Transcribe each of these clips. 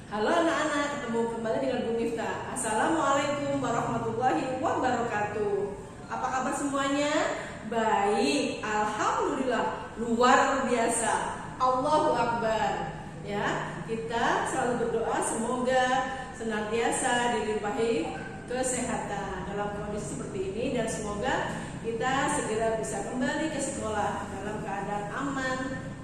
Halo anak-anak, ketemu kembali dengan Bu Miftah. Assalamualaikum warahmatullahi wabarakatuh. Apa kabar semuanya? Baik, alhamdulillah, luar biasa. Allahu Akbar. Ya, kita selalu berdoa semoga senantiasa dilimpahi kesehatan dalam kondisi seperti ini, dan semoga kita segera bisa kembali ke sekolah dalam keadaan aman,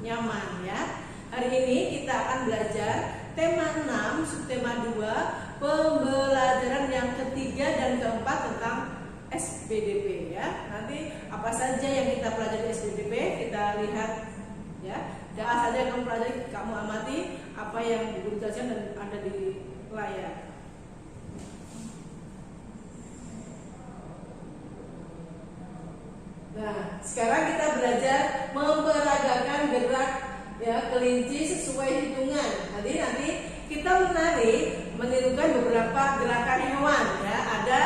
nyaman ya. Hari ini kita akan belajar tema 6, subtema 2, pembelajaran yang ketiga dan keempat tentang SPDP ya. Nanti apa saja yang kita pelajari SPDP kita lihat ya. Dan apa saja yang kamu pelajari, kamu amati apa yang guru jelaskan dan ada di layar. Nah, sekarang kita belajar memperagakan gerak ya kelinci sesuai hitungan. Nanti kita menirukan beberapa gerakan hewan ya. Ada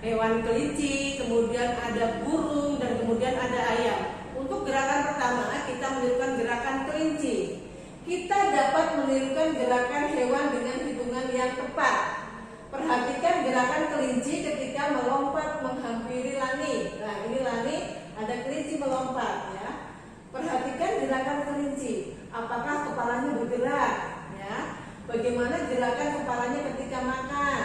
hewan kelinci, kemudian ada burung, dan kemudian ada ayam. Untuk gerakan pertama kita menirukan gerakan kelinci. Kita dapat menirukan gerakan hewan dengan hitungan yang tepat. Perhatikan gerakan kelinci ketika melompat menghampiri Lani. Nah, ini Lani, ada kelinci melompat ya. Perhatikan gerakan kelinci. Apakah kepalanya bergerak ya? Bagaimana gerakan kepalanya ketika makan?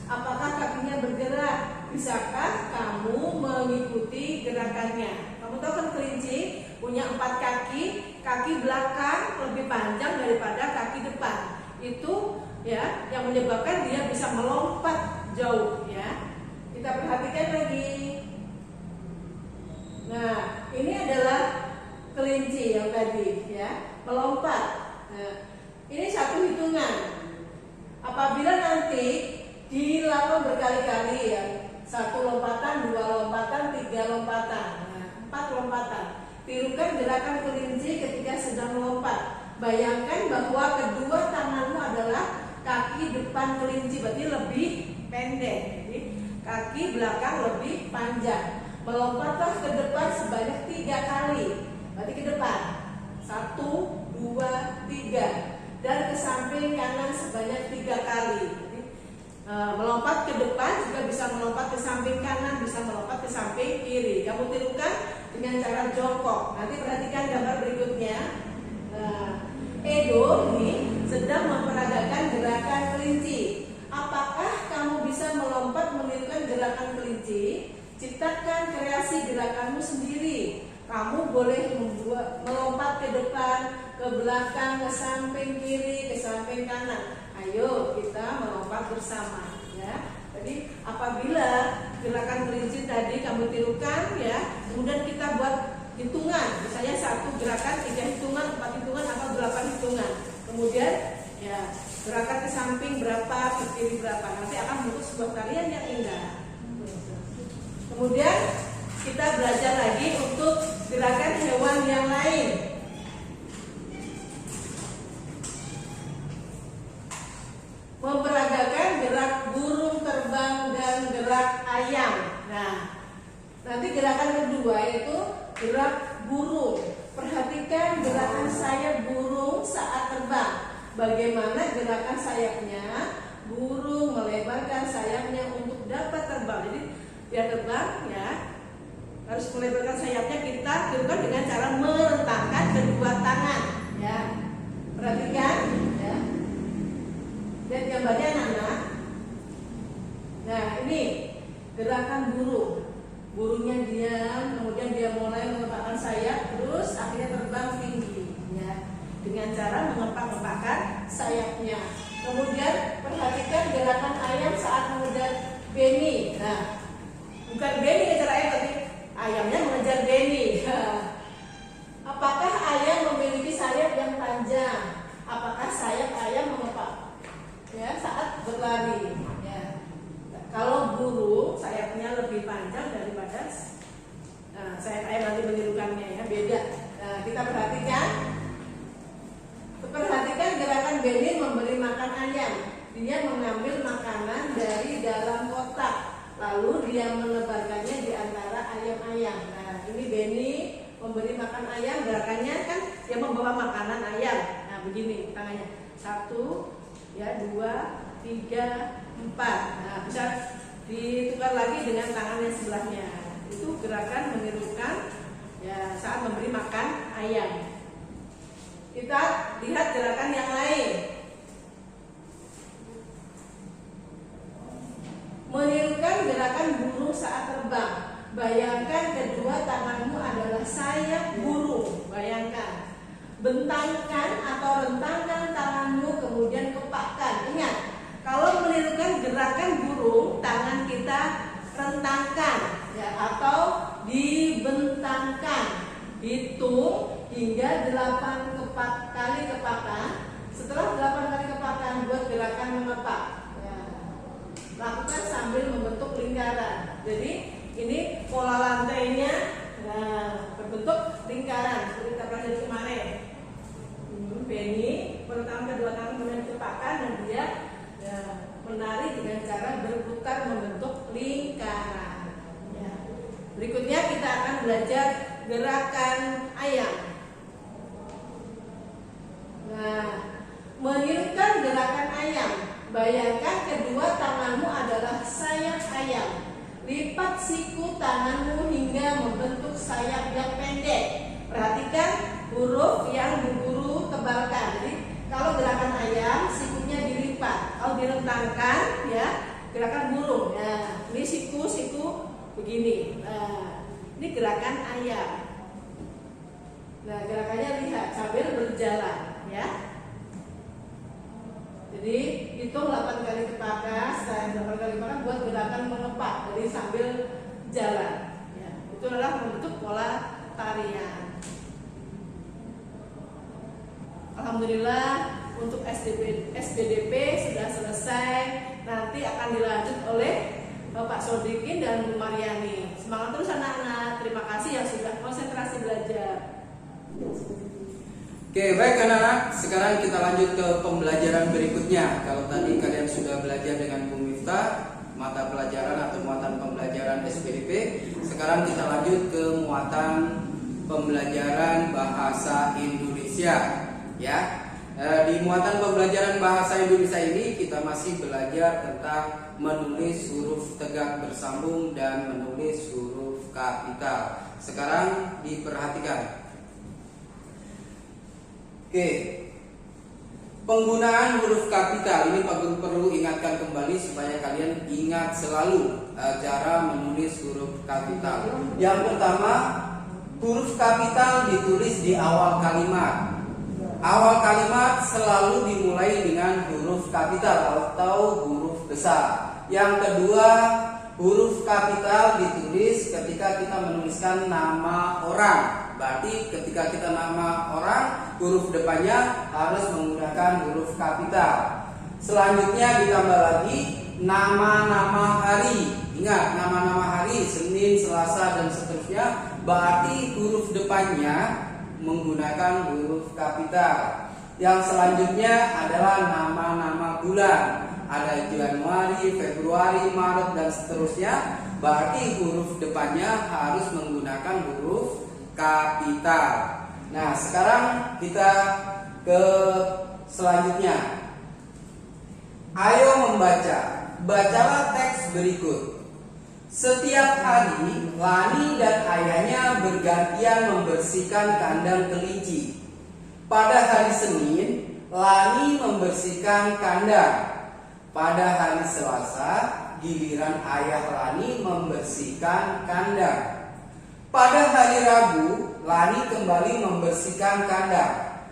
Apakah kakinya bergerak? Bisakah kamu mengikuti gerakannya? Kamu tahu kan kelinci punya 4 kaki, kaki belakang lebih panjang daripada kaki depan. Itu ya yang menyebabkan dia bisa melompat jauh ya. Kita perhatikan lagi. Nah, ini adalah kelinci yang tadi ya, melompat. Nah, ini satu hitungan. Apabila nanti dilakukan berkali-kali ya, 1 lompatan, 2 lompatan, 3 lompatan, 4 lompatan. Tirukan gerakan kelinci ketika sedang melompat. Bayangkan bahwa kedua tanganmu adalah kaki depan kelinci, berarti lebih pendek. Jadi kaki belakang lebih panjang. Melompatlah ke depan sebanyak 3 kali. Berarti ke depan 1, 2, 3, dan ke samping kanan sebanyak 3 kali. Jadi, melompat ke depan juga bisa melompat ke samping kanan, bisa melompat ke samping kiri. Kamu tirukan dengan cara jongkok. Nanti perhatikan gambar berikutnya. Edo ini sedang memperagakan gerakan kelinci. Apakah kamu bisa melompat menirukan gerakan kelinci? Ciptakan kreasi gerakanmu sendiri. Kamu boleh melompat ke depan, ke belakang, ke samping kiri, ke samping kanan. Ayo kita melompat bersama ya. Jadi apabila gerakan kelinci tadi kamu tirukan ya, kemudian kita buat hitungan, misalnya 1 gerakan, 3 hitungan, 4 hitungan, atau 8 hitungan. Kemudian ya gerakan ke samping berapa, ke kiri berapa. Nanti akan membentuk sebuah tarian yang indah. Kemudian kita belajar lagi untuk gerakan hewan yang lain. Memperagakan gerak burung terbang dan gerak ayam. Nah, nanti gerakan kedua yaitu gerak burung. Perhatikan gerakan sayap burung saat terbang. Bagaimana gerakan sayapnya? Burung melebarkan sayapnya untuk dapat terbang. Jadi biar terbang ya, harus melebarkan sayapnya. Kita tirukan dengan cara merentangkan kedua tangan ya. Perhatikan ya. Lihat gambarnya anak-anak. Nah, ini gerakan burung. Burungnya diam, kemudian dia mulai mengepakkan sayap, terus akhirnya terbang tinggi ya, dengan cara mengepak-ngepakkan sayapnya. Kemudian perhatikan gerakan ayam saat mengejar Benny. Nah, bukan Benny ngejar ayam, tapi ayamnya mengejar Benny. Apakah ayam memiliki sayap yang panjang? Apakah sayap ayam mengepak ya saat berlari ya? Kalau burung sayapnya lebih panjang daripada sayap ayam, nanti menirukannya ya, beda. Nah, kita perhatikan gerakan Benny memberi makan ayam. Dia mengambil makanan dari dalam kotak, lalu dia menebarkannya di antara ayam-ayam. Nah, ini Benny memberi makan ayam. Gerakannya kan dia membawa makanan ayam. Nah, begini tangannya, 1, Ya, 2, 3, 4. Nah, bisa ditukar lagi dengan tangan yang sebelahnya. Itu gerakan menirukan ya saat memberi makan ayam. Kita lihat gerakan yang lain. Menirukan gerakan burung saat terbang. Bayangkan kedua tanganmu adalah sayap burung. Bayangkan. Bentangkan atau rentangkan tanganmu, kemudian kepakkan. Ingat, kalau menirukan gerakan burung, tangan kita rentangkan ya, atau dibentangkan. Hitung hingga 8 kali kepakan. Setelah 8 kali kepakan, buat gerakan mengepak. Ya. Lakukan sambil membentuk lingkaran. Jadi ini pola lantainya berbentuk lingkaran seperti kita pelajari kemarin. Benny pertama kedua tangan kemudian kepakkan dan dia menari dengan cara berputar membentuk lingkaran. Ya. Berikutnya kita akan belajar gerakan ayam. Nah, menirukan gerakan ayam. Bayangkan kedua tanganmu adalah sayap ayam. Lipat siku tanganmu hingga membentuk sayap yang pendek. Perhatikan huruf yang Bu Guru tebalkan. Jadi kalau gerakan ayam, sikunya dilipat. Kalau direntangkan, ya gerakan burung. Ya, ini siku begini. Nah, ini gerakan ayam. Nah, gerakannya lihat sambil berjalan, ya. Jadi hitung 8 kali kepakan, setelah 8 kali kepakan buat gerakan mengepak. Jadi sambil jalan. Ya, itu adalah membentuk pola tarian. Alhamdulillah untuk SBDP sudah selesai. Nanti akan dilanjut oleh Bapak Sodikin dan Bu Mariani. Semangat terus anak-anak. Terima kasih yang sudah konsentrasi belajar. Oke, baik anak-anak. Sekarang kita lanjut ke pembelajaran berikutnya. Kalau tadi kalian sudah belajar dengan Bu Miftah mata pelajaran atau muatan pembelajaran SPDP, sekarang kita lanjut ke muatan pembelajaran bahasa Indonesia. Ya, di muatan pembelajaran bahasa Indonesia ini kita masih belajar tentang menulis huruf tegak bersambung dan menulis huruf kapital. Sekarang diperhatikan. Oke, penggunaan huruf kapital ini perlu ingatkan kembali supaya kalian ingat selalu cara menulis huruf kapital. Yang pertama, huruf kapital ditulis di awal kalimat. Awal kalimat selalu dimulai dengan huruf kapital atau huruf besar. Yang kedua, huruf kapital ditulis ketika kita menuliskan nama orang. Berarti ketika kita nama orang, huruf depannya harus menggunakan huruf kapital. Selanjutnya ditambah lagi nama-nama hari. Ingat, nama-nama hari, Senin, Selasa, dan seterusnya. Berarti huruf depannya menggunakan huruf kapital. Yang selanjutnya adalah nama-nama bulan. Ada Januari, Februari, Maret, dan seterusnya. Berarti huruf depannya harus menggunakan huruf kapital. Nah, sekarang kita ke selanjutnya. Ayo membaca. Bacalah teks berikut. Setiap hari, Lani dan ayahnya bergantian membersihkan kandang kelinci. Pada hari Senin, Lani membersihkan kandang. Pada hari Selasa, giliran ayah Lani membersihkan kandang. Pada hari Rabu, Lani kembali membersihkan kandang.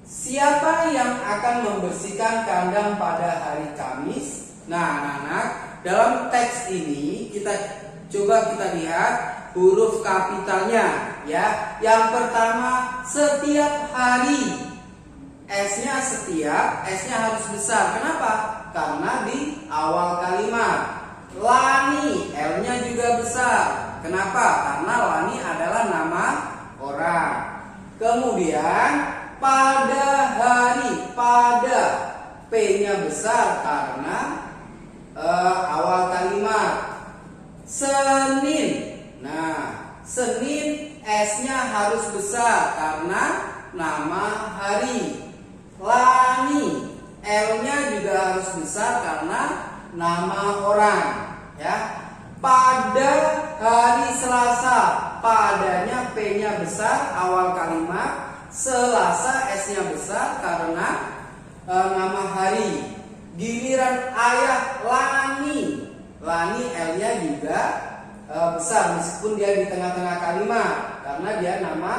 Siapa yang akan membersihkan kandang pada hari Kamis? Nah, anak-anak, dalam teks ini kita lihat huruf kapitalnya, ya. Yang pertama, setiap hari. S-nya setiap, S-nya harus besar. Kenapa? Karena di awal kalimat. Lani, L-nya juga besar. Kenapa? Karena Lani adalah nama orang. Kemudian pada hari, pada, P-nya besar karena awal kalimat. Senin. Nah, Senin S-nya harus besar karena nama hari. Lani, L-nya juga harus besar karena nama orang, ya. Pada hari Selasa, padanya P-nya besar awal kalimat, Selasa S-nya besar karena nama hari. Giliran ayah Lani, Lani L-nya juga besar meskipun dia di tengah-tengah kalimat karena dia nama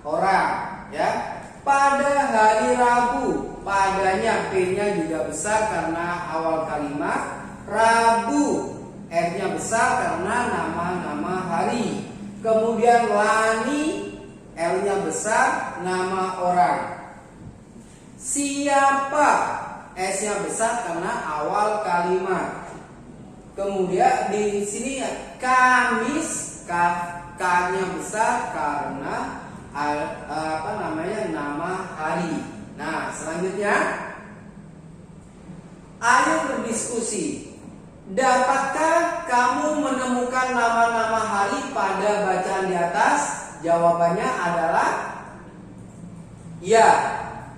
orang, ya. Pada hari Rabu, padanya P-nya juga besar karena awal kalimat. Rabu, R-nya besar karena nama-nama hari. Kemudian Lani, L-nya besar, nama orang. Siapa, S-nya besar karena awal kalimat. Kemudian di sini Kamis, K-nya besar karena nama hari. Nah, selanjutnya ayo berdiskusi. Dapatkah kamu menemukan nama-nama hari pada bacaan di atas? Jawabannya adalah ya.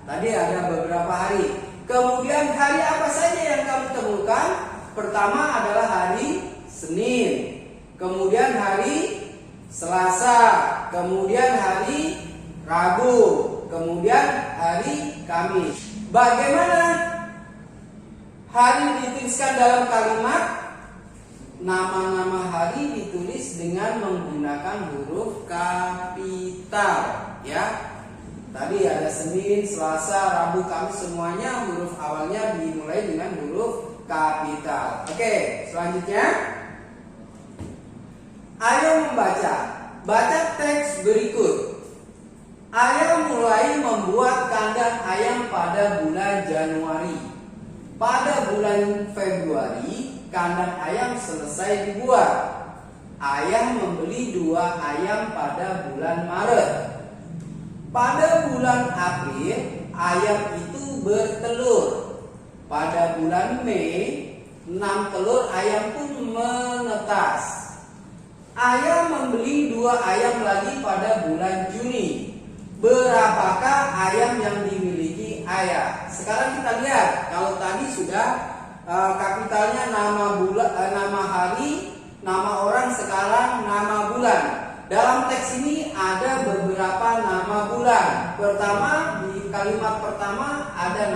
Tadi ada beberapa hari. Kemudian hari apa saja yang kamu temukan? Pertama adalah hari Senin. Kemudian hari Selasa. Kemudian hari Rabu. Kemudian hari Kamis. Bagaimana hari dituliskan dalam kalimat? Nama-nama hari ditulis dengan menggunakan huruf kapital, ya. Tadi ada Senin, Selasa, Rabu, Kamis, semuanya huruf awalnya dimulai dengan huruf kapital. Oke, selanjutnya ayo membaca. Baca teks berikut. Ayah mulai membuat kandang ayam pada bulan Januari. Pada bulan Februari, kandang ayam selesai dibuat. Ayah membeli 2 ayam pada bulan Maret. Pada bulan April, ayam itu bertelur. Pada bulan Mei, 6 telur ayam pun menetas. Ayah membeli 2 ayam lagi pada bulan Juni. Berapakah ayam yang dimiliki ayah? Sekarang kita lihat. Kalau tadi sudah kapitalnya nama bulan, nama hari, nama orang, sekarang nama bulan. Dalam teks ini ada beberapa nama bulan. Pertama, di kalimat pertama ada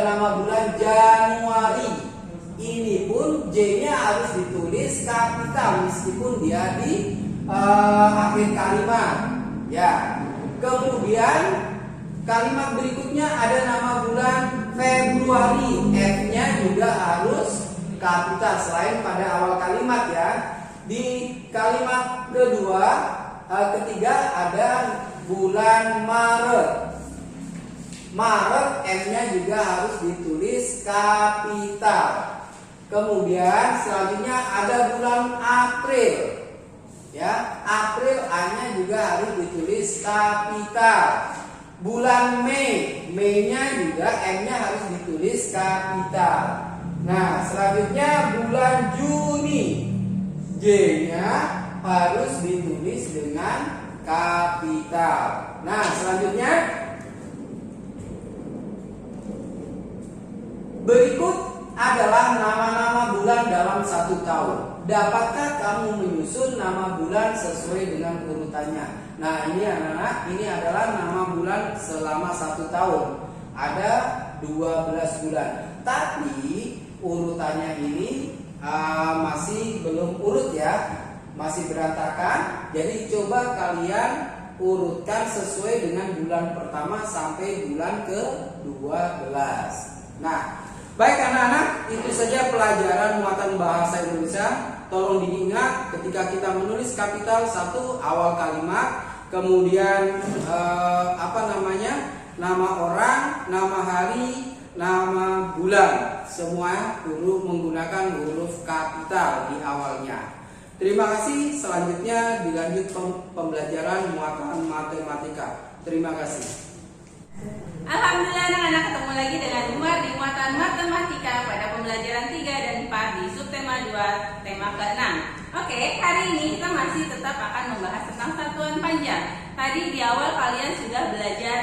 nama bulan Januari. Ini pun J-nya harus ditulis kapital meskipun dia di akhir kalimat, ya. Kemudian kalimat berikutnya ada nama bulan Februari, F-nya juga harus kapital selain pada awal kalimat, ya. Di kalimat ketiga ada bulan Maret. Maret, M-nya juga harus ditulis kapital. Kemudian selanjutnya ada bulan April, ya. April, A-nya juga harus ditulis kapital. Bulan Mei, Mei-nya juga M-nya harus ditulis kapital. Nah, selanjutnya bulan Juni, J-nya harus ditulis dengan kapital. Nah, selanjutnya berikut adalah nama-nama bulan dalam 1 tahun. Dapatkah kamu menyusun nama bulan sesuai dengan urutannya? Nah, ini anak-anak, ini adalah nama bulan selama 1 tahun. Ada 12 bulan. Tapi urutannya ini masih belum urut, ya. Masih berantakan. Jadi coba kalian urutkan sesuai dengan bulan pertama sampai bulan ke-12. Nah, baik anak-anak, itu saja pelajaran muatan bahasa Indonesia. Tolong diingat ketika kita menulis kapital 1 awal kalimat, kemudian nama orang, nama hari, nama bulan, semua menggunakan huruf kapital di awalnya. Terima kasih. Selanjutnya dilanjut pembelajaran muatan matematika. Terima kasih. Alhamdulillah anak-anak, ketemu lagi dengan Umar di muatan matematika pada pembelajaran 3 dan 4 di subtema 2 tema ke-6. Oke, hari ini kita masih tetap akan membahas tentang satuan panjang. Tadi di awal kalian sudah belajar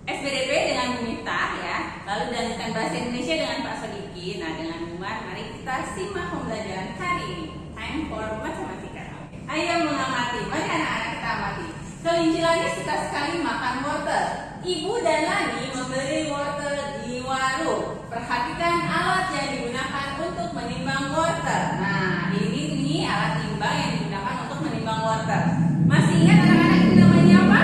SPDP dengan Bu Miftah, ya. Lalu melanjutkan bahasa Indonesia dengan Pak Sodikin. Nah, dengan Umar, mari kita simak pembelajaran hari ini. Time for matematika. Ayo mengamati. Mari anak-anak kita amati. Kelinci Lani suka sekali makan wortel. Ibu dan Lani membeli wortel di warung. Perhatikan alat yang digunakan untuk menimbang wortel. Nah, ini alat timbang yang digunakan untuk menimbang wortel. Masih ingat anak-anak ini namanya apa?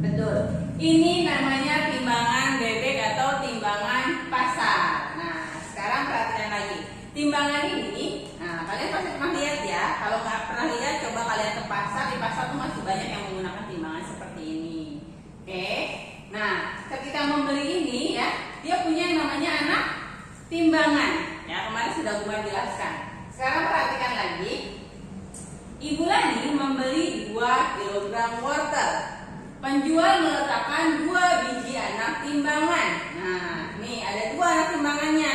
Betul. Ini namanya timbangan bebek atau timbangan pasar. Nah, sekarang perhatikan lagi. Timbangan ini, nah kalian pasti pernah lihat ya. Kalau nggak pernah lihat, coba kalian ke pasar. Di pasar tuh masih banyak yang menggunakan timbangan seperti ini. Oke. Nah, ketika membeli ini ya, dia punya yang namanya anak timbangan. Ya, kemarin sudah Umar jelaskan. Sekarang perhatikan lagi. Ibu Lani membeli 2 kg wortel. Penjual meletakkan 2 biji anak timbangan. Nah, nih ada 2 anak timbangannya.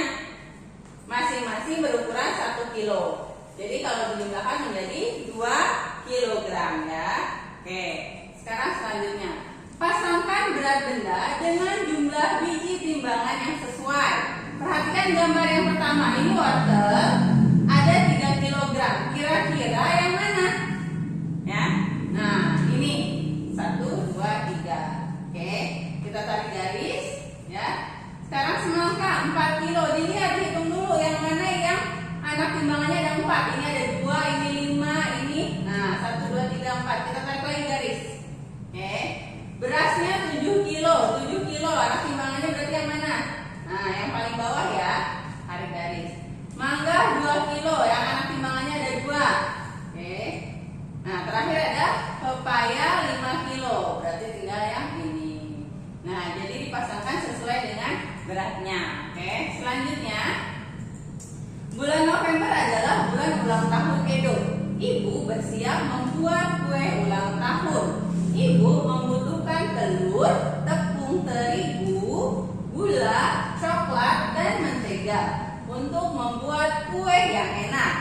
Masing-masing berukuran 1 kilo. Jadi kalau dijumlahkan menjadi 2 kg ya. Oke, sekarang selanjutnya. Pasangkan berat benda dengan jumlah biji timbangan yang sesuai. Perhatikan gambar yang pertama. Ini wortel ada 3 kg. Kira-kira yang mana? Ya. Nah, ini 1, 2, 3. Oke, kita tarik garis ya. Sekarang semangka 4 kilo. Dilihat, hitung dulu yang mana yang anak timbangannya ada 4. Ini ada 2, ini 5, ini. Nah, 1, 2, 3, 4. Kita tarik lagi garis. Oke. Berasnya 7 kilo. 7 kilo anak timbangannya berarti yang mana? Nah, yang paling bawah ya. Tarik garis. Mangga 2 kilo. Yang anak timbangannya ada 2. Oke. Nah, terakhir ada pepaya 5 kilo. Berarti tinggal yang ini. Nah, jadi dipasangkan sesuai dengan beratnya. Oke, selanjutnya bulan November adalah bulan ulang tahun Edo. Ibu bersiap membuat kue ulang tahun. Ibu membutuhkan telur, tepung terigu, gula, coklat, dan mentega untuk membuat kue yang enak.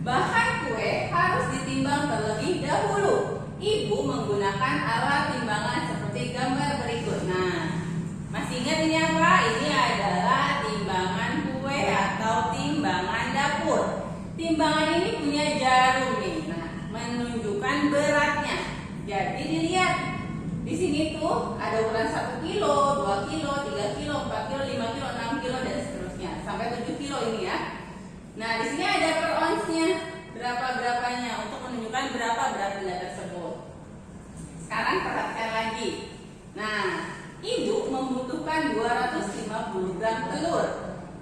Bahan kue harus ditimbang terlebih dahulu. Ibu menggunakan alat timbangan seperti gambar berikut. Nah, masih ingat ini apa? Ini adalah timbangan kue atau timbangan dapur. Timbangan ini punya jarum nih. Nah, menunjukkan beratnya. Jadi dilihat di sini tuh ada ukuran 1 kilo, 2 kilo, 3 kilo, 4 kilo, 5 kilo, 6 kilo dan seterusnya sampai 7 kilo ini ya. Nah, di sini ada per onsnya, berapanya untuk menunjukkan berapa berat benda tersebut. Sekarang perhatikan lagi. Nah, ibu membutuhkan 250 gram telur.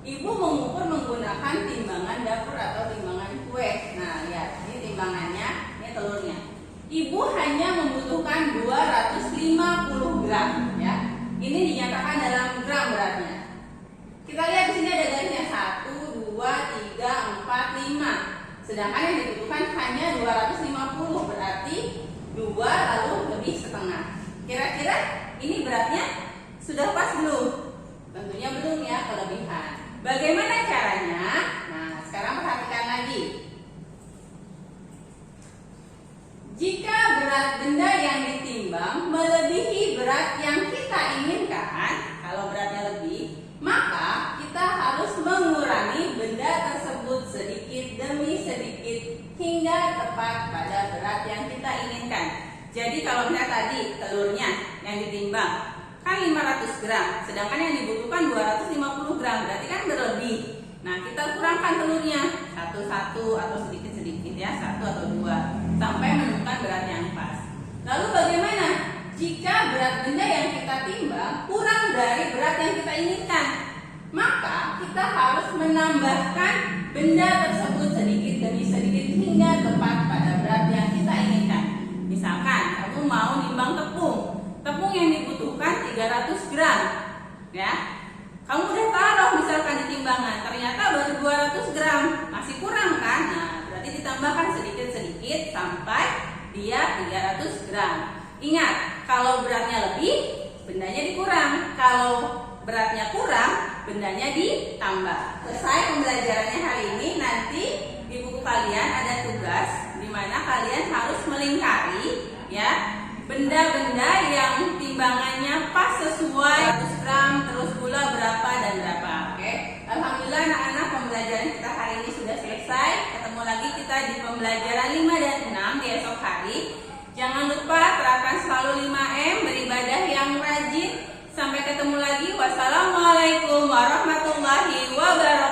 Ibu mengukur menggunakan timbangan dapur atau timbangan kue. Nah, lihat, ini timbangannya, ini telurnya. Ibu hanya membutuhkan 250 gram ya. Ini dinyatakan dalam gram beratnya. Kita lihat di sini ada garisnya 1, 2, 3, 4, 5. Sedangkan yang dibutuhkan hanya 250, berarti 2 lalu lebih setengah. Kira-kira ini beratnya sudah pas belum? Tentunya belum ya, kelebihan. Bagaimana caranya? Nah, sekarang perhatikan lagi. Jika berat benda yang ditimbang melebihi berat yang kita inginkan, kalau beratnya lebih, maka kita harus mengurangi benda tersebut sedikit demi sedikit hingga tepat pada berat yang kita inginkan. Jadi kalau misalnya tadi telurnya yang ditimbang kan 500 gram, sedangkan yang dibutuhkan 250 gram, berarti kan berlebih. Nah, kita kurangkan telurnya satu-satu atau sedikit-sedikit ya, 1 atau 2 sampai menemukan berat yang pas. Lalu bagaimana jika berat benda yang kita timbang kurang dari berat yang kita inginkan? Maka kita harus menambahkan benda tersebut sedikit demi sedikit hingga tepat pada berat yang kita inginkan. Misalkan kamu mau nimbang tepung yang dibutuhkan 300 gram ya. Kamu udah taruh misalkan di timbangan, ternyata baru 200 gram, masih kurang kan? Nah, berarti ditambahkan sedikit-sedikit sampai dia 300 gram. Ingat, kalau beratnya lebih, bendanya dikurang. Kalau beratnya kurang, bendanya ditambah. Selesai pembelajarannya hari ini. Nanti di buku kalian ada tugas di mana kalian harus melingkari ya benda-benda yang timbangannya pas sesuai 100 gram, terus gula berapa dan pembelajaran 5 dan 6 di esok hari. Jangan lupa terapkan selalu 5M, beribadah yang rajin. Sampai ketemu lagi. Wassalamualaikum warahmatullahi wabarakatuh.